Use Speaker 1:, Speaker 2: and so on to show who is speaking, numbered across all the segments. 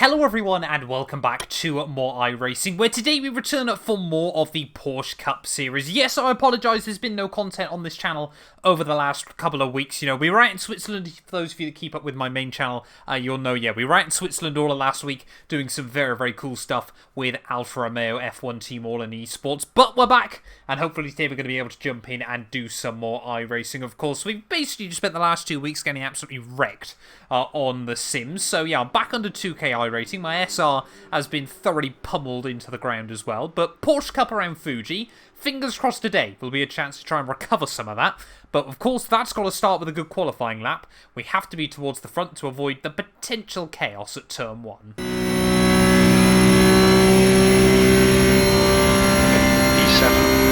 Speaker 1: Hello everyone and welcome back to more iRacing, where today we return for more of the Porsche Cup series. Yes, I apologise, there's been no content on this channel over the last couple of weeks. You know, we were out in Switzerland. For those of you that keep up with my main channel, you'll know, yeah, we were out in Switzerland all of last week doing some very, very cool stuff with Alfa Romeo F1 team all in Esports. But we're back, and hopefully today we're going to be able to jump in and do some more iRacing. Of course, we've basically just spent the last 2 weeks getting absolutely wrecked on the Sims. So yeah, I'm back under 2K iRacing. My SR has been thoroughly pummeled into the ground as well. But Porsche Cup around Fuji, fingers crossed today will be a chance to try and recover some of that. But of course, that's got to start with a good qualifying lap. We have to be towards the front to avoid the potential chaos at turn 1.
Speaker 2: P7.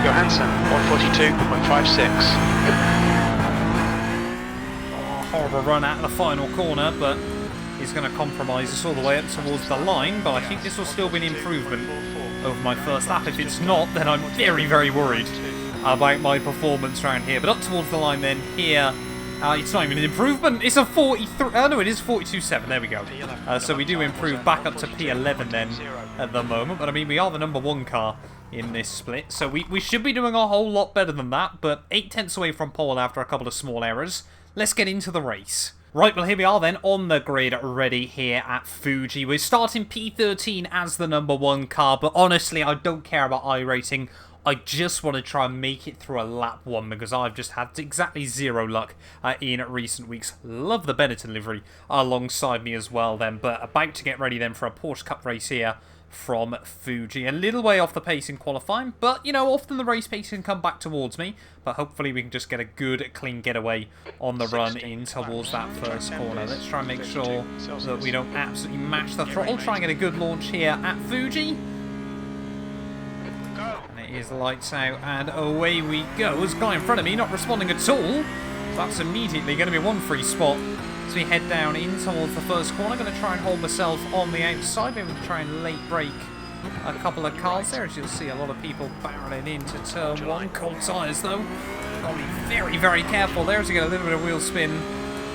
Speaker 2: Johansson, 142.56.
Speaker 1: Horrible run out of the final corner, but he's going to compromise us all the way up towards the line. But I think this will still be an improvement over my first lap. If it's not, then I'm very, very worried about my performance around here. But up towards the line then, here, it's not even an improvement. It's a 43. Oh no, it is 42.7. There we go. So we do improve back up to P11 then at the moment. But I mean, we are the #1 car in this split, so we should be doing a whole lot better than that, but 8 tenths away from pole after a couple of small errors. Let's get into the race. Right, well here we are then on the grid, ready here at Fuji. We're starting P13 as the #1 car, but honestly I don't care about iRacing. I just want to try and make it through a lap 1 because I've just had exactly zero luck in recent weeks. Love the Benetton livery alongside me as well then, but about to get ready then for a Porsche Cup race here from Fuji. A little way off the pace in qualifying, but you know, often the race pace can come back towards me, but hopefully we can just get a good clean getaway on the run in towards that first corner. Let's try and make sure that we don't absolutely match the throttle. Try and get a good launch here at Fuji. And it is lights out and away we go. There's a guy in front of me not responding at all. That's immediately going to be one free spot. As we head down in towards the first corner, going to try and hold myself on the outside. Maybe try and late break a couple of cars there. As you'll see, a lot of people barreling into turn 1. Cold tyres though. Got to be very, very careful there as we get a little bit of wheel spin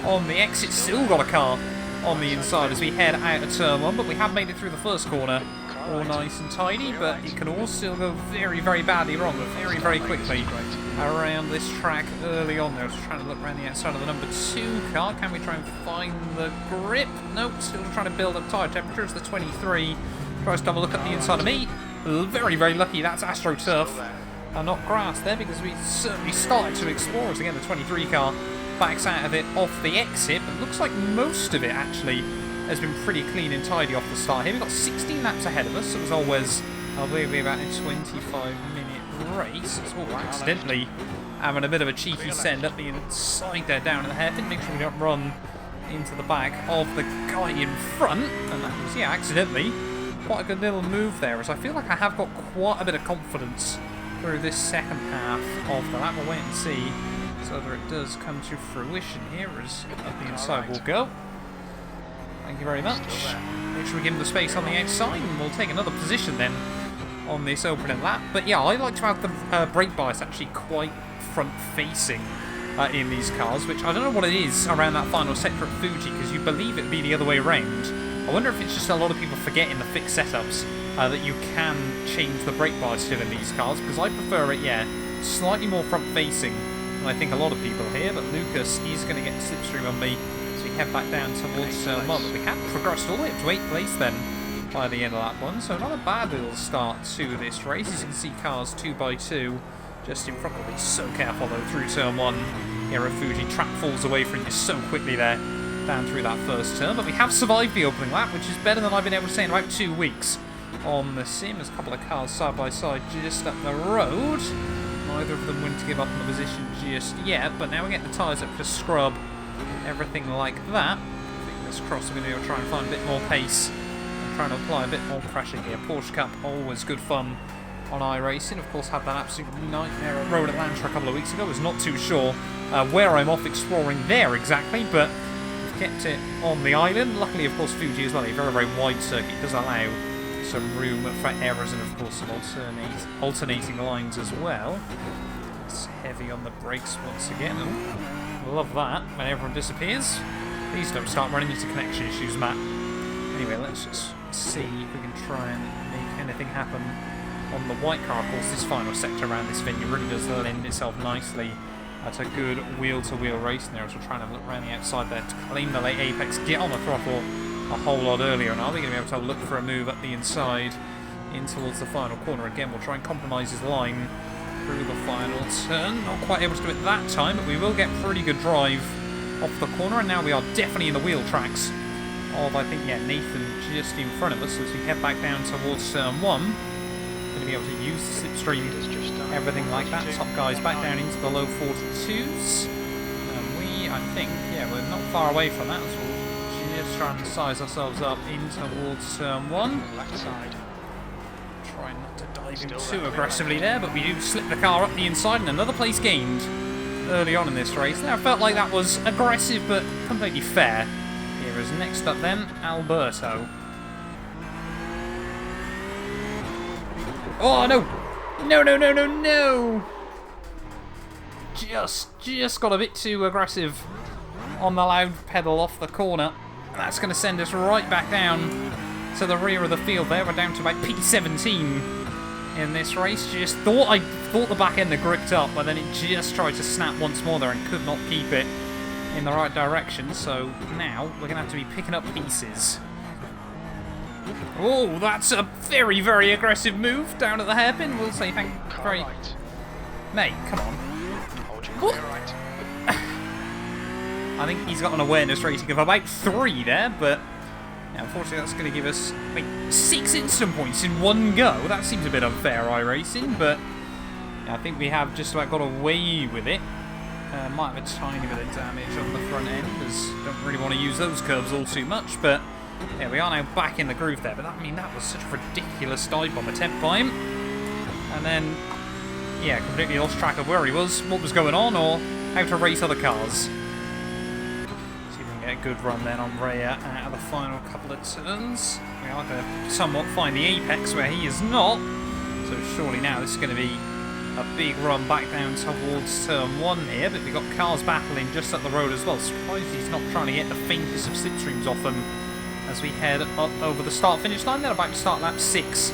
Speaker 1: on the exit. Still got a car on the inside as we head out of turn 1, but we have made it through the first corner. All nice and tidy, but it can all still go very, very badly wrong very, very quickly around this track early on there. I was trying to look around the outside of the #2 car. Can we try and find the grip? Nope, still trying to build up tyre temperature as the 23 tries to have a look at the inside of me. Very, very lucky that's AstroTurf and not grass there, because we certainly started to explore as again the 23 car backs out of it off the exit, but looks like most of it actually has been pretty clean and tidy off the start here. We've got 16 laps ahead of us, so as always, we'll be about a 25-minute race. So we're accidentally having a bit of a cheeky send up the inside there, down in the hairpin. Make sure we don't run into the back of the guy in front. And that was, yeah, accidentally. Quite a good little move there, as I feel like I have got quite a bit of confidence through this second half of the lap. We'll wait and see whether it does come to fruition here, as up the inside will go. Thank you very much. Make sure we give him the space on the outside, and we'll take another position then on this opening lap. But yeah, I like to have the brake bias actually quite front-facing in these cars, which I don't know what it is around that final sector at Fuji, because you believe it would be the other way around. I wonder if it's just a lot of people forget in the fixed setups that you can change the brake bar still in these cars, because I prefer it, yeah, slightly more front-facing than I think a lot of people here, but Lucas is going to get the slipstream on me, so we head back down towards but we have progressed all the way up to 8th place then by the end of that one, so not a bad little start to this race. As you can see, cars 2x2 just in front. We'll be so careful though through turn 1 here at Fuji. Track falls away from you so quickly there down through that first turn, but we have survived the opening lap, which is better than I've been able to say in about 2 weeks on the sim. There's a couple of cars side by side just up the road. Neither of them willing to give up on the position just yet, but now we're getting the tyres up for scrub, everything like that. Fingers crossed we're going to be able to try and find a bit more pace and trying to apply a bit more pressure here. Porsche Cup, always good fun on iRacing. Of course, had that absolute nightmare at Road Atlanta a couple of weeks ago. Was not too sure where I'm off exploring there exactly, but we've kept it on the island. Luckily, of course, Fuji as well, a very, very wide circuit, does allow some room for errors and, of course, some alternating lines as well. It's heavy on the brakes once again. Oh, love that when everyone disappears. Please don't start running into connection issues, Matt. Anyway, let's just see if we can try and make anything happen on the white car. Of course, this final sector around this venue really does lend itself nicely to good wheel-to-wheel racing there, as we're trying to look around the outside there to claim the late apex, get on the throttle a whole lot earlier. And are we going to be able to look for a move up the inside in towards the final corner? Again, we'll try and compromise his line through the final turn. Not quite able to do it that time, but we will get pretty good drive off the corner. And now we are definitely in the wheel tracks of, I think, yeah, Nathan just in front of us as we head back down towards turn 1. Going to be able to use the slipstream, everything like that. Top guys back down into the low 42s. And we, I think, yeah, we're not far away from that, so we'll just try and size ourselves up in towards turn 1.
Speaker 2: Left side.
Speaker 1: Try not to dive in too aggressively there, but we do slip the car up the inside, and another place gained early on in this race. Now, I felt like that was aggressive, but completely fair. Here is next up then, Alberto. Oh, no! No, no, no, no, no! Just got a bit too aggressive on the loud pedal off the corner. That's going to send us right back down to the rear of the field there. We're down to about P17 in this race. Just thought the back end had gripped up, but then it just tried to snap once more there and could not keep it in the right direction. So now we're going to have to be picking up pieces. Oh, that's a very, very aggressive move down at the hairpin. We'll say thank you very...
Speaker 2: Right.
Speaker 1: Mate, come on.
Speaker 2: Hold your
Speaker 1: What?
Speaker 2: car right.
Speaker 1: I think he's got an awareness rating of about 3 there, but yeah, unfortunately that's going to give us 6 instant points in one go. That seems a bit unfair, iRacing, but yeah, I think we have just about got away with it. Might have a tiny bit of damage on the front end, as don't really want to use those curves all too much, but yeah, we are now back in the groove there. But that, I mean, that was such a ridiculous dive bomb attempt by him, and then yeah, completely lost track of where he was, what was going on, or how to race other cars. A good run then on Rhea out of the final couple of turns. We are going to somewhat find the apex where he is not, so surely now this is going to be a big run back down towards turn 1 here, but we've got cars battling just up the road as well. Surprised he's not trying to get the faintest of slipstreams off them as we head up over the start-finish line. They're about to start lap 6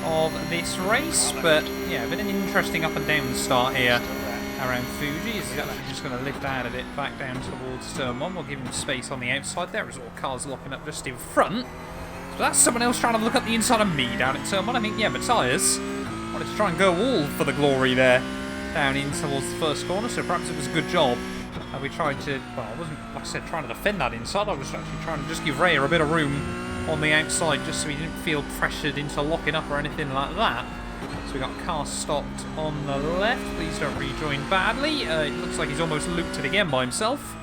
Speaker 1: of this race, but yeah, a bit of an interesting up and down start here around Fuji. He's actually just going to lift out of it back down towards turn 1. We'll give him space on the outside there as all cars locking up just in front. So that's someone else trying to look up the inside of me down at turn 1. I think, yeah, Matthias wanted to try and go all for the glory there down in towards the first corner, so perhaps it was a good job. We tried to, well, I wasn't, like I said, trying to defend that inside. I was actually trying to just give Rhea a bit of room on the outside just so he didn't feel pressured into locking up or anything like that. So we got car stopped on the left. Please don't rejoin badly. It looks like he's almost looped it again by himself.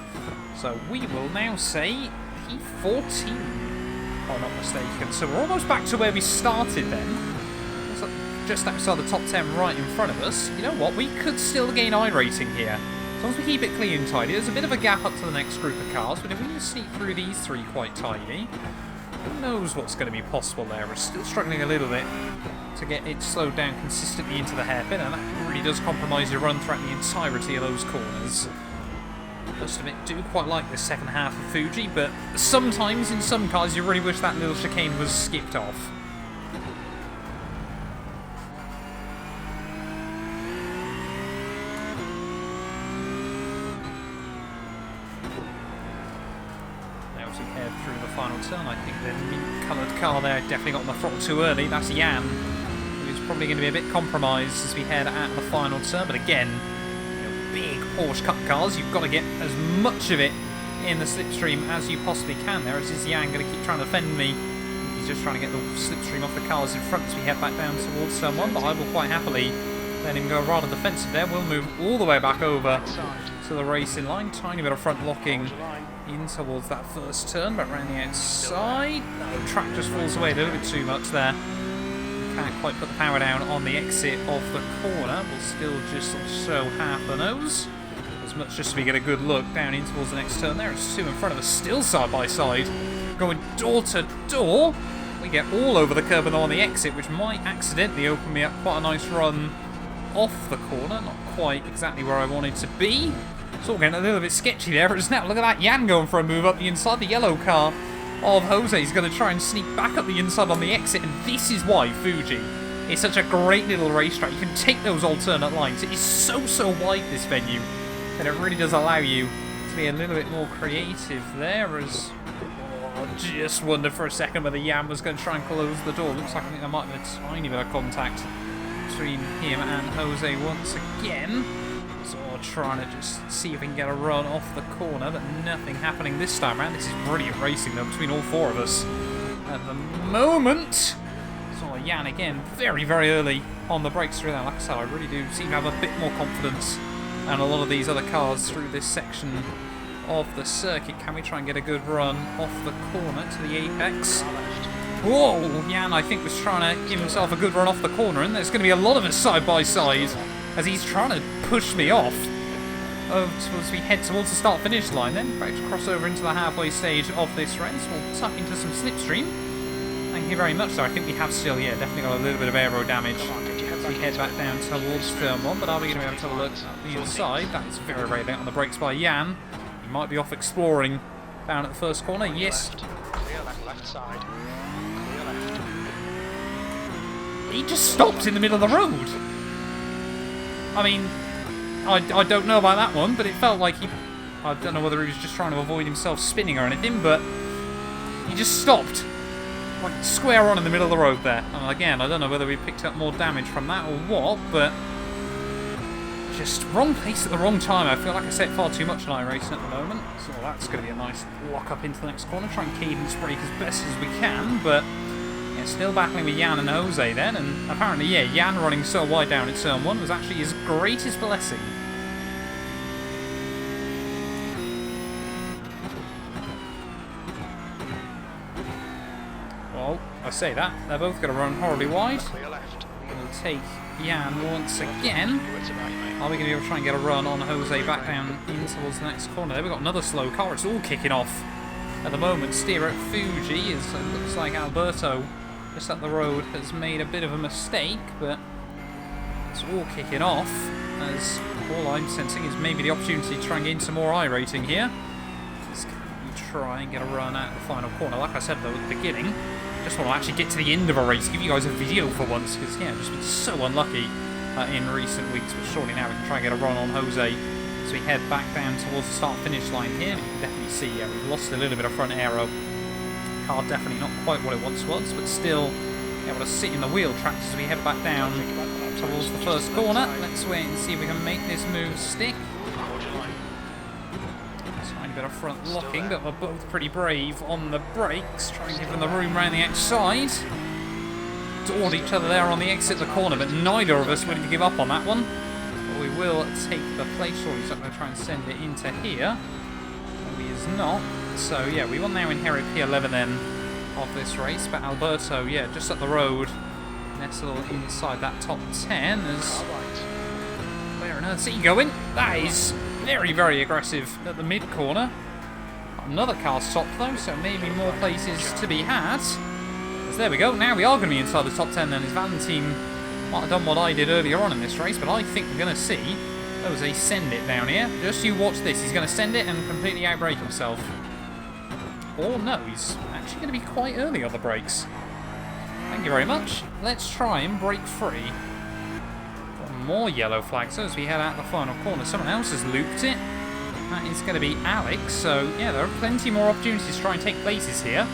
Speaker 1: So we will now say P14, if I'm not mistaken. So we're almost back to where we started then. So just outside the top 10 right in front of us. You know what? We could still gain iRacing here. As long as we keep it clean and tidy. There's a bit of a gap up to the next group of cars, but if we can sneak through these 3 quite tidy, who knows what's going to be possible there. We're still struggling a little bit to get it slowed down consistently into the hairpin, and that really does compromise your run throughout the entirety of those corners. must admit, do quite like the second half of Fuji, but sometimes in some cars you really wish that little chicane was skipped off. Now as we head through the final turn, I think the mint-coloured car there definitely got on the throttle too early. That's Jan, who's probably going to be a bit compromised as we head at the final turn, but again, big Porsche Cup cars, you've got to get as much of it in the slipstream as you possibly can there. As is Jan going to keep trying to defend me. He's just trying to get the slipstream off the cars in front as we head back down towards turn 1, but I will quite happily let him go rather defensive there. We'll move all the way back over to the racing line. Tiny bit of front locking in towards that first turn, but around the outside, no, track just falls away a little bit too much there. Can't quite put the power down on the exit of the corner. We'll still just show half the nose. As much just so we get a good look down in towards the next turn there. It's two in front of us, still side by side. Going door to door. We get all over the curb and on the exit, which might accidentally open me up quite a nice run off the corner. Not quite exactly where I wanted to be. It's all getting a little bit sketchy there. But now look at that, Jan going for a move up the inside. The yellow car of Jose is going to try and sneak back up the inside on the exit, and this is why Fuji is such a great little racetrack. You can take those alternate lines. It is so wide, this venue, and it really does allow you to be a little bit more creative there. As I just wondered for a second whether Jan was going to try and close the door. Looks like I think there might have been a tiny bit of contact between him and Jose once again. So trying to just see if we can get a run off the corner, but nothing happening this time around. This is brilliant racing though between all four of us at the moment. So Jan again very early on the brakes through that. Like I said, I really do seem to have a bit more confidence than a lot of these other cars through this section of the circuit. Can we try and get a good run off the corner to the apex? Whoa, Jan I think was trying to give himself a good run off the corner, and there's going to be a lot of us side by side as he's trying to push me off as we head towards the start-finish line. Then about to cross over into the halfway stage of this race. We'll tuck into some slipstream. Thank you very much. So I think we have still, definitely got a little bit of aero damage as we head back down towards turn 1. But are we going to be able to have a look at the inside? That's very late on the brakes by Jan. He might be off exploring down at the first corner. Yes.
Speaker 2: Clear left side. Clear left.
Speaker 1: He just stopped in the middle of the road. I mean, I don't know about that one, but it felt like I don't know whether he was just trying to avoid himself spinning or anything, but he just stopped. Like square on in the middle of the road there. And again, I don't know whether we picked up more damage from that or what, but just wrong place at the wrong time. I feel like I set far too much on iRacing at the moment. So that's going to be a nice lock up into the next corner. Try and cadence brake as best as we can, but yeah, still battling with Jan and Jose then. And apparently, Jan running so wide down in turn 1 was actually his greatest blessing. Well, I say that. They're both going to run horribly wide. We'll take Jan once again. Are we going to be able to try and get a run on Jose back down in towards the next corner? There we've got another slow car. It's all kicking off at the moment. Steer at Fuji. It looks like Alberto just up the road has made a bit of a mistake, but it's all kicking off as all I'm sensing is maybe the opportunity to try and gain some more iRating here. Let's try and get a run out the final corner. Like I said though at the beginning, just want to actually get to the end of a race, give you guys a video for once, because I've just been so unlucky in recent weeks, but surely now we can try and get a run on Jose as we head back down towards the start-finish line here. You can definitely see, we've lost a little bit of front aero. Car definitely not quite what it once was, but still able to sit in the wheel tracks as we head back down towards the first corner. Let's wait and see if we can make this move stick. Tiny bit of front locking, but we're both pretty brave on the brakes. Try and give them the room around the outside. Doored each other there on the exit of the corner, but neither of us willing to give up on that one. But we will take the place. Surely he's not going to try and send it into here. No, he is not. So yeah, we will now inherit P11 then of this race, but Alberto, just up the road, nestled inside that top 10 as... Where on earth's he going? That is very, very aggressive at the mid-corner. Another car stopped though, so maybe more places to be had. As there we go, now we are going to be inside the top 10 then, as Valentin might have done what I did earlier on in this race, but I think we're going to see Oh, they send it down here. Just you watch this. He's going to send it and completely outbrake himself. Or no, he's actually going to be quite early on the brakes. Thank you very much. Let's try and break free. Got more yellow flags as we head out the final corner. Someone else has looped it. That is going to be Alex. So, yeah, there are plenty more opportunities to try and take places here.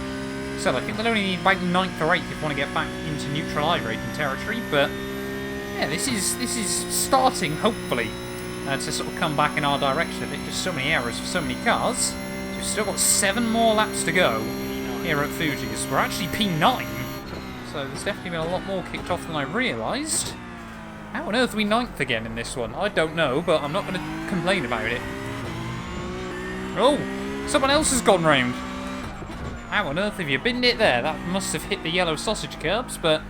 Speaker 1: So, I think they'll only need about 9th or 8th if you want to get back into neutral iRacing territory. But, yeah, this is starting, hopefully, to sort of come back in our direction. I think just so many errors for so many cars. So we've still got 7 more laps to go here at Fuji. So we're actually P9. So there's definitely been a lot more kicked off than I realised. How on earth are we 9th again in this one? I don't know, but I'm not going to complain about it. Oh, someone else has gone round. How on earth have you binned it there? That must have hit the yellow sausage curbs, but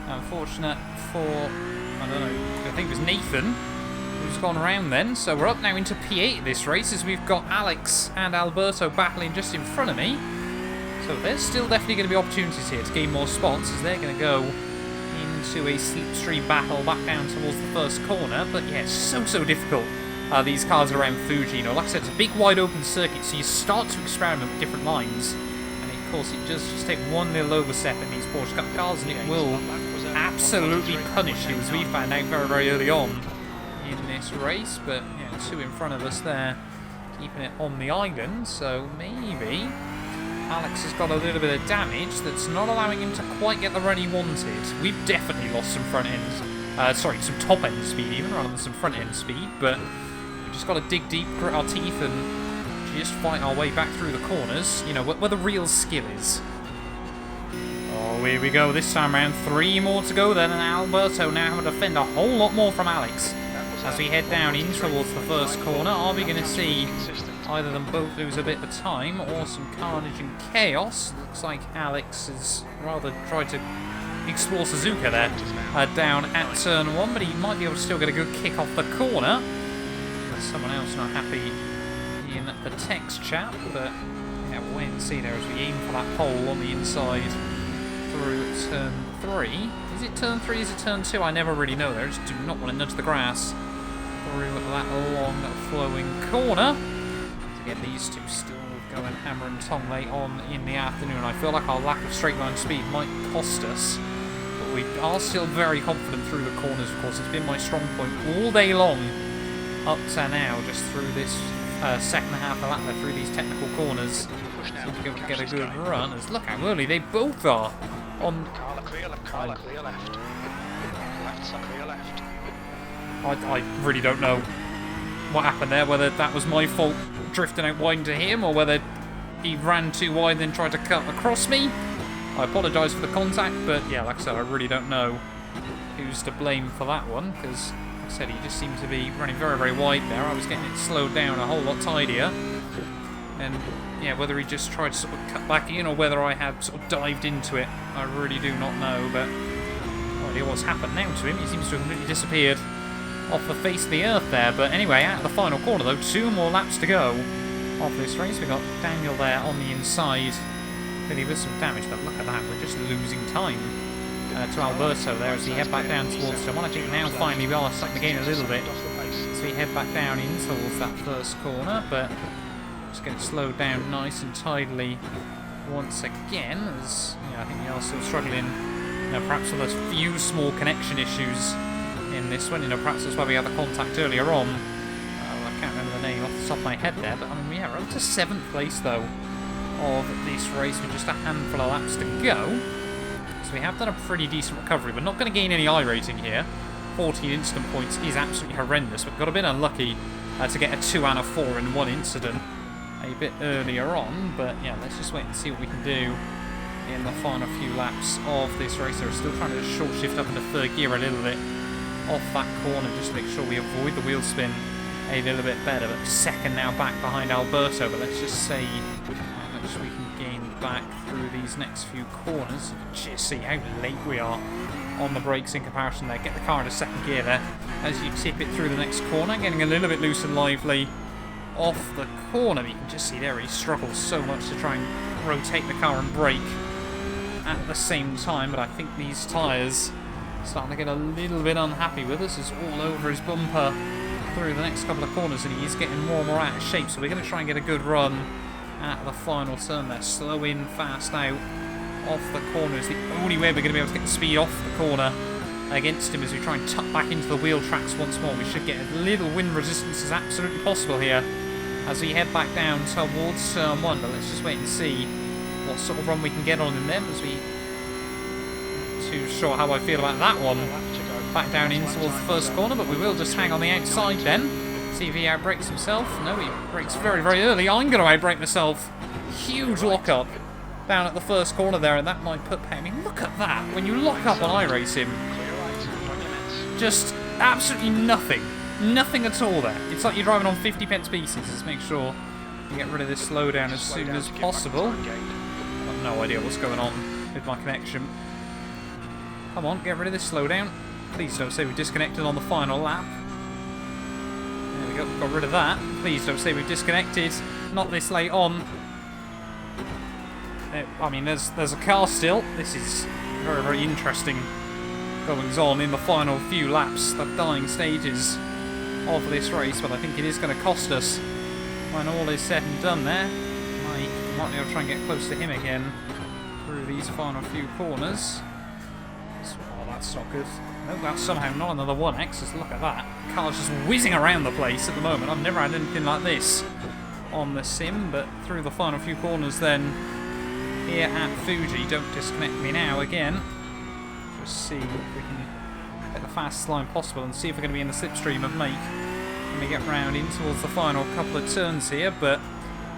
Speaker 1: unfortunate for, I don't know, I think it was Nathan who's gone around then. So we're up now into P8 this race as we've got Alex and Alberto battling just in front of me. So there's still definitely going to be opportunities here to gain more spots as they're going to go into a slipstream battle back down towards the first corner. But yeah, it's so difficult. These cars around Fuji, you know, like I said, it's a big wide open circuit, so you start to experiment with different lines. And of course, it does just take one little overstep in these Porsche Cup cars, and it will absolutely punish you, as we found out very early on in this race. But yeah, 2 in front of us there, keeping it on the island. So maybe Alex has got a little bit of damage that's not allowing him to quite get the run he wanted. We've definitely lost some front end, some top end speed even, rather than some front end speed. But we've just got to dig deep, grit our teeth, and just fight our way back through the corners. You know, where the real skill is. Oh, here we go. This time around, 3 more to go then, and Alberto now having to defend a whole lot more from Alex. As we head down in towards the first corner, are we going to see either of them both lose a bit of time or some carnage and chaos? Looks like Alex has rather tried to explore Suzuka there down at turn 1, but he might be able to still get a good kick off the corner. Someone else not happy in the text chat, but yeah, we'll wait and see there as we aim for that pole on the inside through turn 3. Is it turn 3? Is it turn 2? I never really know there. I just do not want to nudge the grass through that long flowing corner. To get these two still going hammer and tong late on in the afternoon. I feel like our lack of straight line speed might cost us, but we are still very confident through the corners. Of course, it's been my strong point all day long up to now, just through this second half of lap there, through these technical corners. Seem to be able to get a good run, as look how early they both are on.
Speaker 2: Carla, clear left. Left side, clear left.
Speaker 1: I really don't know what happened there, whether that was my fault drifting out wide into him, or whether he ran too wide and then tried to cut across me. I apologise for the contact, but yeah, like I said, I really don't know who's to blame for that one, because like I said, he just seemed to be running very wide there. I was getting it slowed down a whole lot tidier, and yeah, whether he just tried to sort of cut back in or whether I had sort of dived into it, I really do not know. But no idea what's happened now to him. He seems to have completely disappeared off the face of the earth there. But anyway, out of the final corner though, 2 more laps to go of this race. We've got Daniel there on the inside, really with some damage, but look at that, we're just losing time to Alberto there as we head back down towards someone. I think now finally we are starting to gain a little bit as we head back down in towards that first corner, but just get it slowed down nice and tidily once again, as yeah, I think we are still struggling, you know, perhaps with those few small connection issues in this one. You know, perhaps that's why we had the contact earlier on. I can't remember the name off the top of my head there, but I mean, yeah, we're up to 7th place though of this race with just a handful of laps to go. So we have done a pretty decent recovery. We're not going to gain any iRating here. 14 instant points is absolutely horrendous. We've got a bit unlucky to get a 2 and a 4 in one incident a bit earlier on, but yeah, let's just wait and see what we can do in the final few laps of this race. We're still trying to short shift up into 3rd gear a little bit off that corner just to make sure we avoid the wheel spin a little bit better, but 2nd now back behind Alberto. But let's just see how much we can gain back through these next few corners. Just see how late we are on the brakes in comparison there. Get the car into 2nd gear there as you tip it through the next corner, getting a little bit loose and lively off the corner. You can just see there he struggles so much to try and rotate the car and brake at the same time, but I think these tyres starting to get a little bit unhappy with us. It's all over his bumper through the next couple of corners, and he is getting more and more out of shape, so we're going to try and get a good run at the final turn there. Slow in, fast out, off the corner is the only way we're going to be able to get the speed off the corner against him as we try and tuck back into the wheel tracks once more. We should get as little wind resistance as absolutely possible here as we head back down towards turn 1, but let's just wait and see what sort of run we can get on in them, as we not too sure how I feel about that one. Back down in towards the first corner, but we will just hang on the outside then. See if he outbrakes himself. No, he brakes very, very early. I'm going to outbrake myself. Huge lock-up down at the first corner there, and that might put... I mean, look at that. When you lock up on iRacing, just absolutely nothing. Nothing at all there. It's like you're driving on 50 pence pieces. Just make sure you get rid of this slowdown as soon as possible. I've got no idea what's going on with my connection. Come on, get rid of this slowdown. Please don't say we disconnected on the final lap. There we go, got rid of that. Please don't say we've disconnected. Not this late on. I mean, there's a car still. This is very, very interesting goings on in the final few laps, the dying stages of this race, but I think it is going to cost us when all is said and done there. I might be able to try and get close to him again through these final few corners. Oh, that's not good. No, that's somehow not another 1X. Just look at that. Car's just whizzing around the place at the moment. I've never had anything like this on the sim, but through the final few corners then here at Fuji. Don't disconnect me now again. Just see if we can get the fastest line possible and see if we're going to be in the slipstream of make when we get round in towards the final couple of turns here, but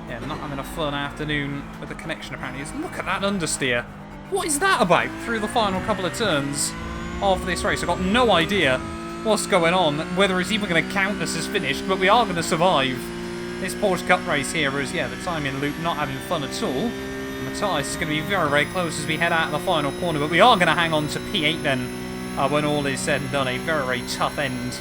Speaker 1: yeah, not having a fun afternoon with the connection apparently. Look at that understeer. What is that about through the final couple of turns of this race? I've got no idea what's going on, whether it's even going to count us as finished, but we are going to survive this Porsche Cup race here as, yeah, the timing loop not having fun at all. Matthias is going to be very, very close as we head out of the final corner, but we are going to hang on to P8 then when all is said and done. A very, very tough end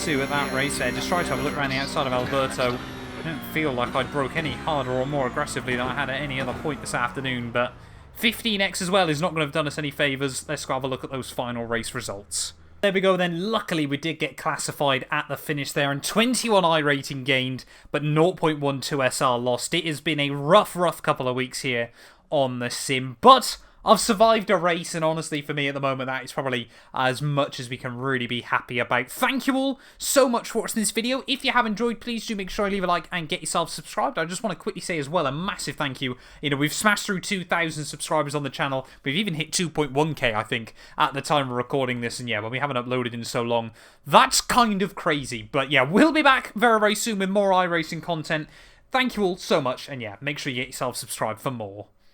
Speaker 1: to that race there. Just try to have a look around the outside of Alberto. I don't feel like I broke any harder or more aggressively than I had at any other point this afternoon, but 15x as well is not going to have done us any favours. Let's go have a look at those final race results. There we go then. Luckily we did get classified at the finish there, and 21 I rating gained, but 0.12 SR lost. It has been a rough couple of weeks here on the sim, but I've survived a race, and honestly for me at the moment that is probably as much as we can really be happy about. Thank you all so much for watching this video. If you have enjoyed, please do make sure you leave a like and get yourself subscribed. I just want to quickly say as well a massive thank you. You know, we've smashed through 2,000 subscribers on the channel. We've even hit 2.1k I think at the time of recording this, and yeah, when we haven't uploaded in so long, that's kind of crazy. But yeah, we'll be back very, very soon with more iRacing content. Thank you all so much, and yeah, make sure you get yourself subscribed for more.